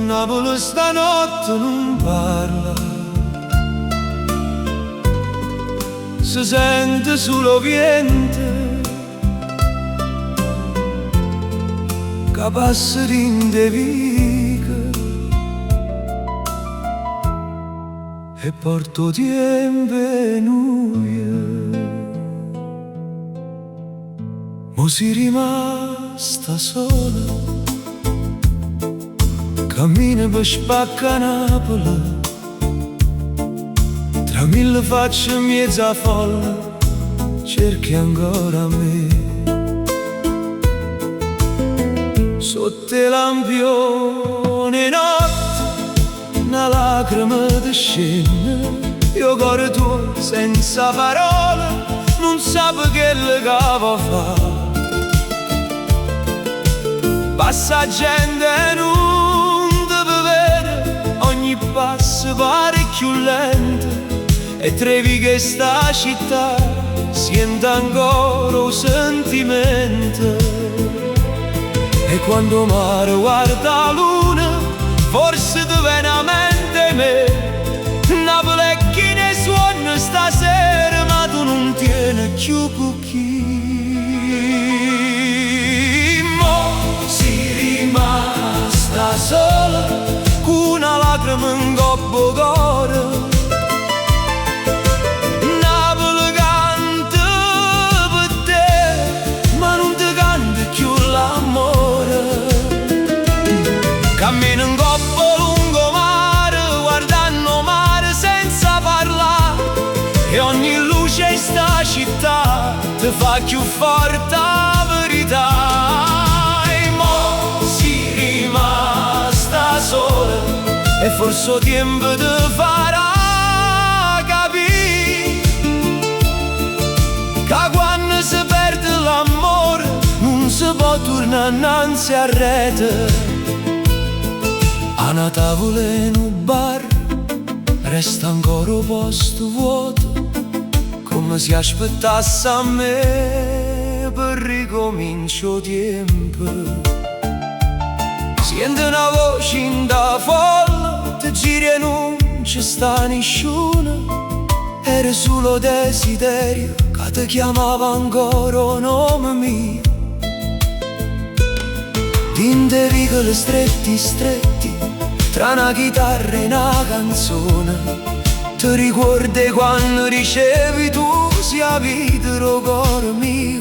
Napoli stanotte non parla, si sente solo vento che passa in de vica e porto tempo e nuia. Mo si rimasta sola, cammina per spacca Napoli, tra mille facce in mezzo a folla, cerchi ancora me. Sotto i lampioni notte, una lacrima ti scende, io cuore tuo senza parole, non sape che le cavo fa. Passa gente e non ti vede, ogni passo pare più lento, e trevi che sta città sente ancora un sentimento. E quando mare guarda la luna, forse ti viene a mente me. Napoli è chi ne suona stasera, ma tu non tieni più con chi. Rimasta sola, con una lacrima in coppo cuore. Napoli canta per te, ma non ti canta più l'amore. Cammino in coppo lungo mare, guardando mare senza parlare, e ogni luce in sta città ti fa più forte la verità. E forse il tempo ti farà capire che quando si perde l'amore non si può tornare innanzi a rete. A una tavola in un bar resta ancora un posto vuoto, come se aspettasse a me per ricomincio tempo. Senti una voce in da folla, ti giri e non ci sta nessuno. Era solo desiderio che ti chiamava ancora un nome mio. Dinte vicoli stretti stretti, tra una chitarra e una canzone, ti ricordi quando ricevi tu sia vita il cuore mio.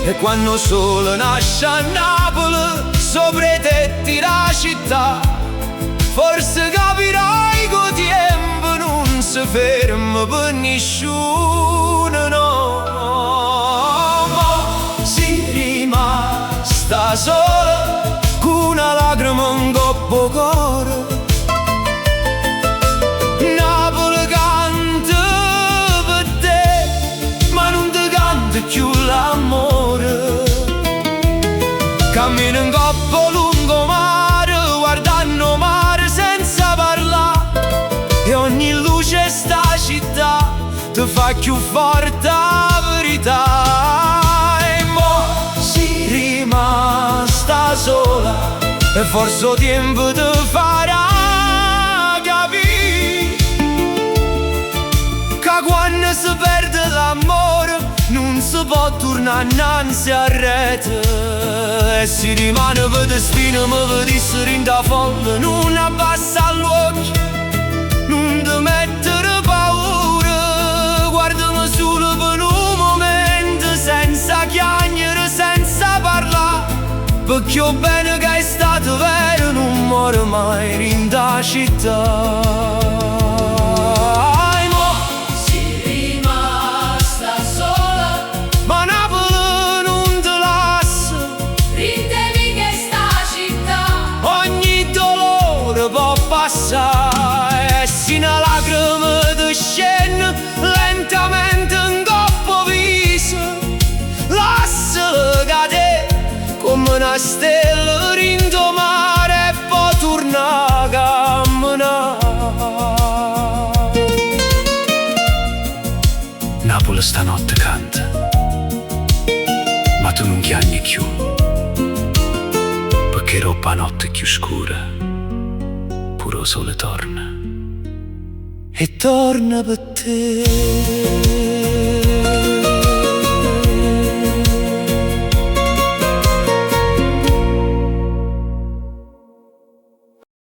E quando solo nasce a Napoli, sopra i tetti la città, forse capirai che il tempo non si ferma per nessuno, no. Ma si rimasta sola, con una lacrima in coppo cuore. Napoli canta per te, ma non ti canta più l'amore. Cammino in coppo lungo mare, guardando mare senza parlare, e ogni luce in sta città ti fa più forte la verità. E mo si rimasta sola, e forse il tempo ti farà capire che quando si perde l'amore non si può tornare innanzi a rete. E si rimane per destino, mi vedessero in da folla, non abbassa l'occhio, non ti mettere paura. Guardami solo per un momento, senza chiacchiere, senza parlare, perché il bene che è stato vero non muore mai in da città. E se una lacrima ti scende lentamente in coppo viso, lasciala cadere come una stella rindo mare e poi torna a camminare. Napoli stanotte canta, ma tu non chiami più, perché roba notte più scura. puro sole torna e torna per te.